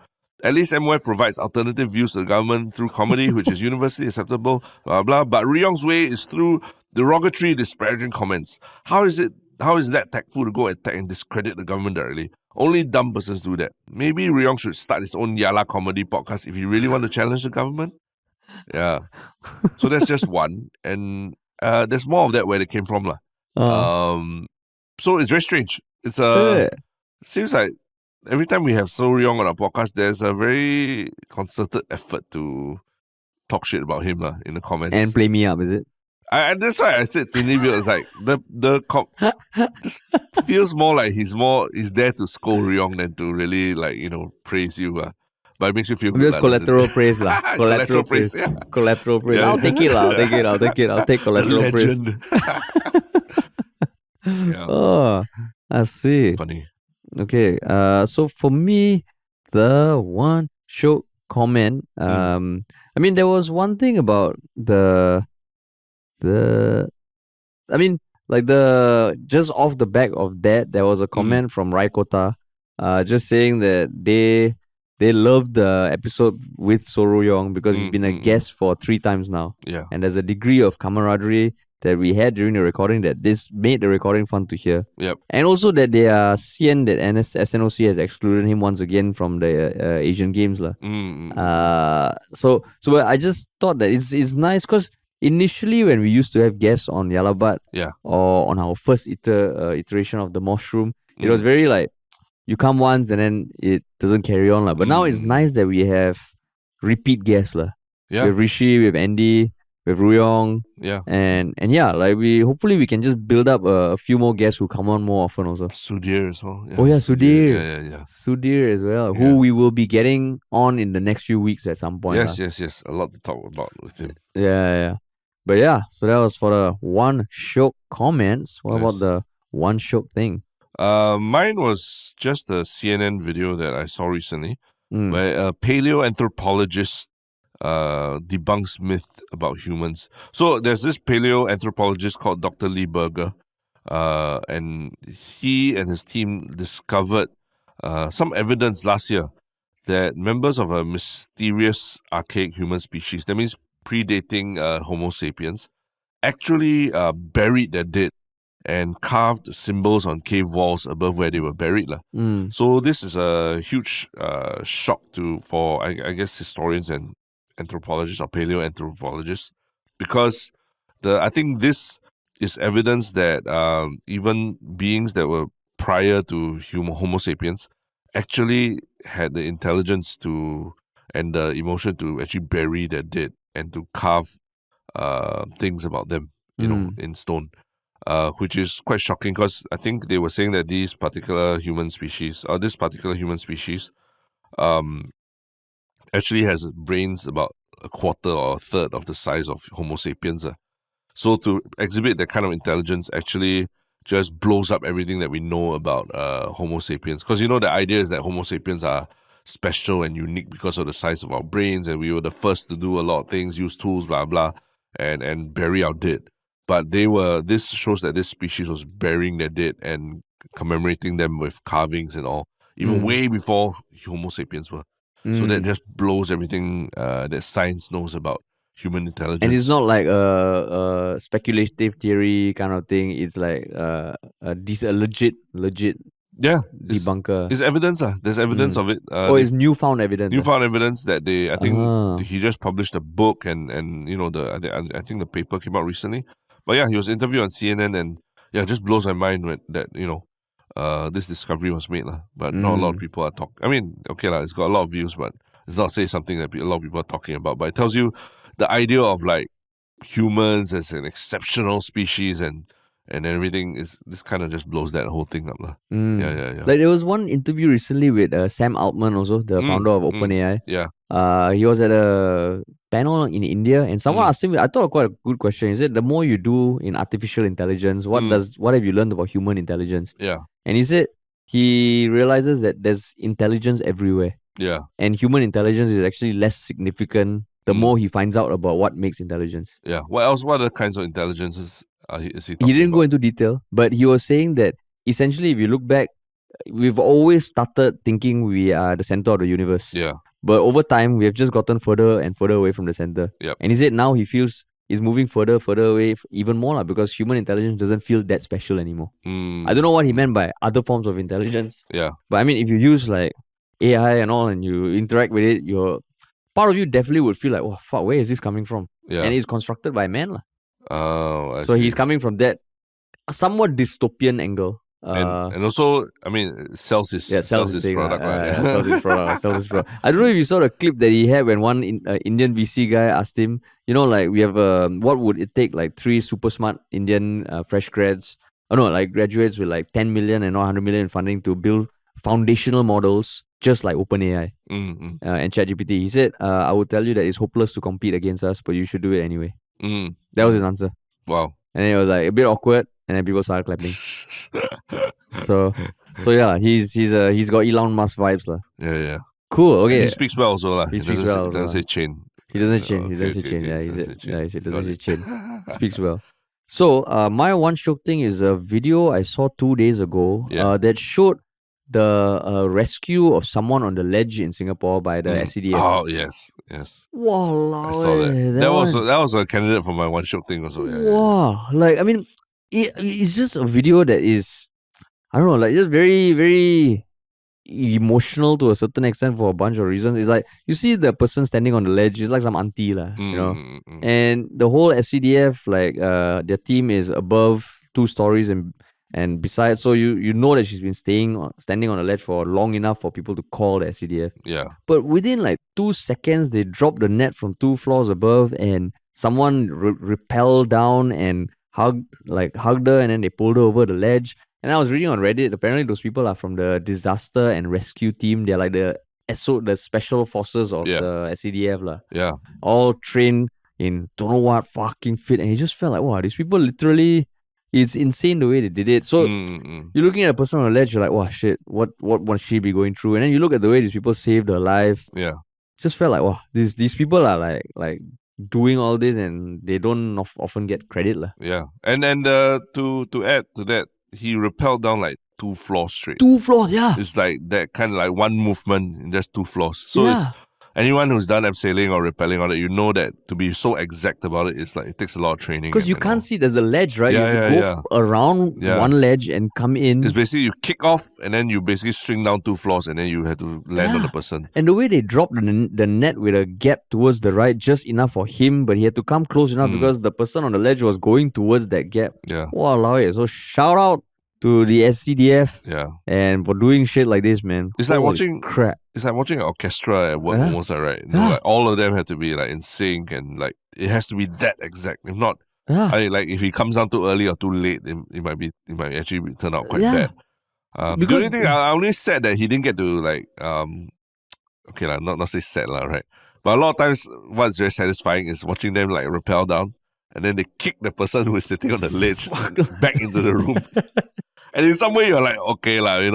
At least MOF provides alternative views to the government through comedy, which is universally acceptable, blah, blah. But Ryong's way is through derogatory, disparaging comments. How is that tactful to go attack and discredit the government directly? Only dumb persons do that. Maybe Ryong should start his own Yala comedy podcast if he really want to challenge the government. Yeah. So that's just one. And there's more of that where they came from. So it's very strange. Seems like every time we have Soryong on our podcast, there's a very concerted effort to talk shit about him in the comments. And play me up, is it? That's why I said thinly veiled. It's like just feels more like he's there to scold Ryong than to really praise you. But it makes you feel good. Just collateral praise lah. Collateral praise. Yeah. Collateral praise. Yeah. I'll take it lah. I'll take collateral praise. Yeah. Oh, I see. Funny. Okay. So for me, the one Shiok comment. I mean, there was one thing about just off the back of that, there was a comment from Raikota, just saying that they loved the episode with Soro Yong because he's been a guest for 3 times now. Yeah. And there's a degree of camaraderie that we had during the recording that this made the recording fun to hear. Yep. And also that they are seeing that SNOC has excluded him once again from the Asian Games. So I just thought that it's nice because initially when we used to have guests on Yalabat or on our first iteration of the Mushroom, it was very like, you come once and then it doesn't carry on. But now it's nice that we have repeat guests. Yeah. We have Rishi, we have Andy, we have Ruyong. Yeah. And yeah, like hopefully we can just build up a few more guests who come on more often also. Sudhir as well. Yeah. Oh yeah, Sudhir. Yeah. Sudhir as well, who we will be getting on in the next few weeks at some point. Yes. A lot to talk about with him. Yeah. But yeah, so that was for the one Shiok comments. What about the one Shiok thing? Mine was just a CNN video that I saw recently where a paleoanthropologist debunks myth about humans. So there's this paleoanthropologist called Dr. Lee Berger, and he and his team discovered some evidence last year that members of a mysterious archaic human species, that means predating Homo sapiens, actually buried their dead and carved symbols on cave walls above where they were buried. So this is a huge shock for I guess historians and anthropologists or paleoanthropologists, because I think this is evidence that even beings that were prior to Homo sapiens actually had the intelligence and the emotion to actually bury their dead and to carve things about them, in stone. Which is quite shocking because I think they were saying that this particular human species actually has brains about a quarter or a third of the size of Homo sapiens. So to exhibit that kind of intelligence actually just blows up everything that we know about Homo sapiens. Because the idea is that Homo sapiens are special and unique because of the size of our brains, and we were the first to do a lot of things, use tools, blah blah, and bury our dead. But this shows that this species was burying their dead and commemorating them with carvings and all, even way before Homo sapiens were. So that just blows everything that science knows about human intelligence. And it's not like a speculative theory kind of thing. It's like a legit debunker. It's evidence. There's evidence of it. It's newfound evidence. Newfound evidence that I think he just published a book and I think the paper came out recently. But yeah, he was interviewed on CNN and it just blows my mind that this discovery was made. But not a lot of people are talking. I mean, okay, it's got a lot of views, but it's not say something that a lot of people are talking about. But it tells you the idea of like humans as an exceptional species and everything this kind of just blows that whole thing up. Yeah. Like there was one interview recently with Sam Altman also, the founder of OpenAI. Yeah. He was at a panel in India and someone asked him, I thought quite a good question. He said, the more you do in artificial intelligence, what have you learned about human intelligence? Yeah. And he said he realizes that there's intelligence everywhere. Yeah. And human intelligence is actually less significant the more he finds out about what makes intelligence. Yeah. What else? What other kinds of intelligences is he talking He didn't about? go into detail, but he was saying that essentially if you look back, we've always started thinking we are the center of the universe. Yeah. But over time, we have just gotten further and further away from the center. Yep. And he said now he feels he's moving further away even more because human intelligence doesn't feel that special anymore. I don't know what he meant by other forms of intelligence. Yeah. But I mean, if you use like AI and all and you interact with it, part of you definitely would feel like, oh, fuck, where is this coming from? Yeah. And it's constructed by man. Oh, I So see. he's coming from that somewhat dystopian angle. And also, I mean, sells his sells his product. Sells his product. I don't know if you saw the clip that he had when one Indian VC guy asked him, like we have what would it take, like 3 super smart Indian fresh grads, like graduates with like 10 million and not 100 million in funding to build foundational models just like OpenAI and ChatGPT. He said, I would tell you that it's hopeless to compete against us, but you should do it anyway. That was his answer. Wow. And then it was like a bit awkward, and then people started clapping. So yeah, he's got Elon Musk vibes lah. Yeah. Cool. Okay. And he speaks well also lah. He speaks well. Doesn't say chin. He doesn't chin. He doesn't say chin. Yeah, he doesn't say chin. Speaks well. So my one Shiok thing is a video I saw 2 days ago that showed the rescue of someone on the ledge in Singapore by the SCDF. Oh yes. Wow, I saw that. That was a candidate for my one Shiok thing also. Yeah, wow, like I mean, it's just a video that is, I don't know, like just very, very emotional to a certain extent for a bunch of reasons. It's like you see the person standing on the ledge, it's like some auntie lah, and the whole SCDF, like their team is above 2 stories and besides, so you know that she's been standing on the ledge for long enough for people to call the SCDF. Yeah. But within like 2 seconds, they dropped the net from 2 floors above, and someone rappelled down and hugged her, and then they pulled her over the ledge. And I was reading on Reddit, apparently those people are from the disaster and rescue team. They're like the special forces of the SCDF lah. Yeah. All trained in don't know what fucking fit, and he just felt like, wow, these people literally. It's insane the way they did it. So you're looking at a person on the ledge, you're like, wow, shit, what must she be going through? And then you look at the way these people saved her life. Yeah. Just felt like, wow, these people are like doing all this, and they don't often get credit lah. Yeah. And to add to that, he rappelled down like 2 floors straight. 2 floors, yeah. It's like that kind of like one movement in just 2 floors. So it's anyone who's done abseiling or rappelling on it, you know that to be so exact about it, it's like it takes a lot of training. Because you can't see there's a ledge, right? Yeah, you have to go around one ledge and come in. It's basically you kick off and then you basically swing down 2 floors and then you have to land on the person. And the way they dropped the net with a gap towards the right, just enough for him, but he had to come close enough because the person on the ledge was going towards that gap. Yeah. Wow, so shout out to the SCDF and for doing shit like this, man. It's like watching crap. It's like watching an orchestra at work almost, right? Like all of them have to be like in sync, and like it has to be that exact. If not, like if he comes down too early or too late, it might actually turn out quite bad. The only thing I only said that he didn't get to like okay lah, not say sad lah, right? But a lot of times, what's very satisfying is watching them like rappel down, and then they kick the person who is sitting on the ledge back into the room. And in some way, you're like, okay lah, they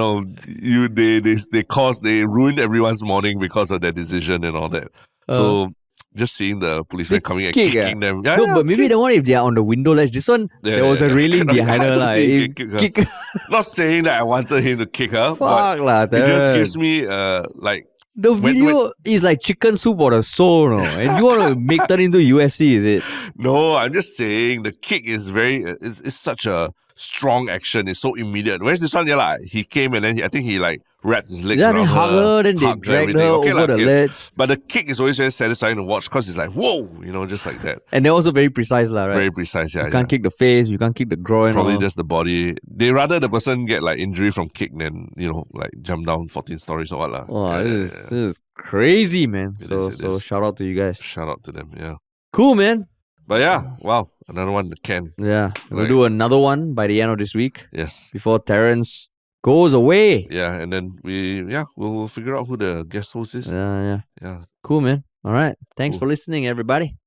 ruined everyone's morning because of their decision and all that. So just seeing the policemen coming and kicking them. But maybe the one if they are on the window ledge. This one, there was a railing behind her. Like, not saying that I wanted him to kick her, but it just gives me like. The video is like chicken soup for the soul, no? And you want to make that into UFC, is it? No, I'm just saying the kick is it's such a strong action. It's so immediate. Whereas this one, he came and then I think he like wrapped his legs around her. Then they dragged her over the ledge. But the kick is always very satisfying to watch because it's like, whoa, just like that. And they're also very precise, right? Very precise, yeah. You can't kick the face, you can't kick the groin. Probably just the body. They rather the person get like injury from kick than, like jump down 14 stories or what. Oh, this is crazy, man. So shout out to you guys. Shout out to them, yeah. Cool, man. But wow, another one that can. Yeah, we'll do another one by the end of this week. Yes. Before Terrence goes away. Yeah, and then we'll figure out who the guest host is. Yeah. Cool, man. All right. Thanks for listening, everybody.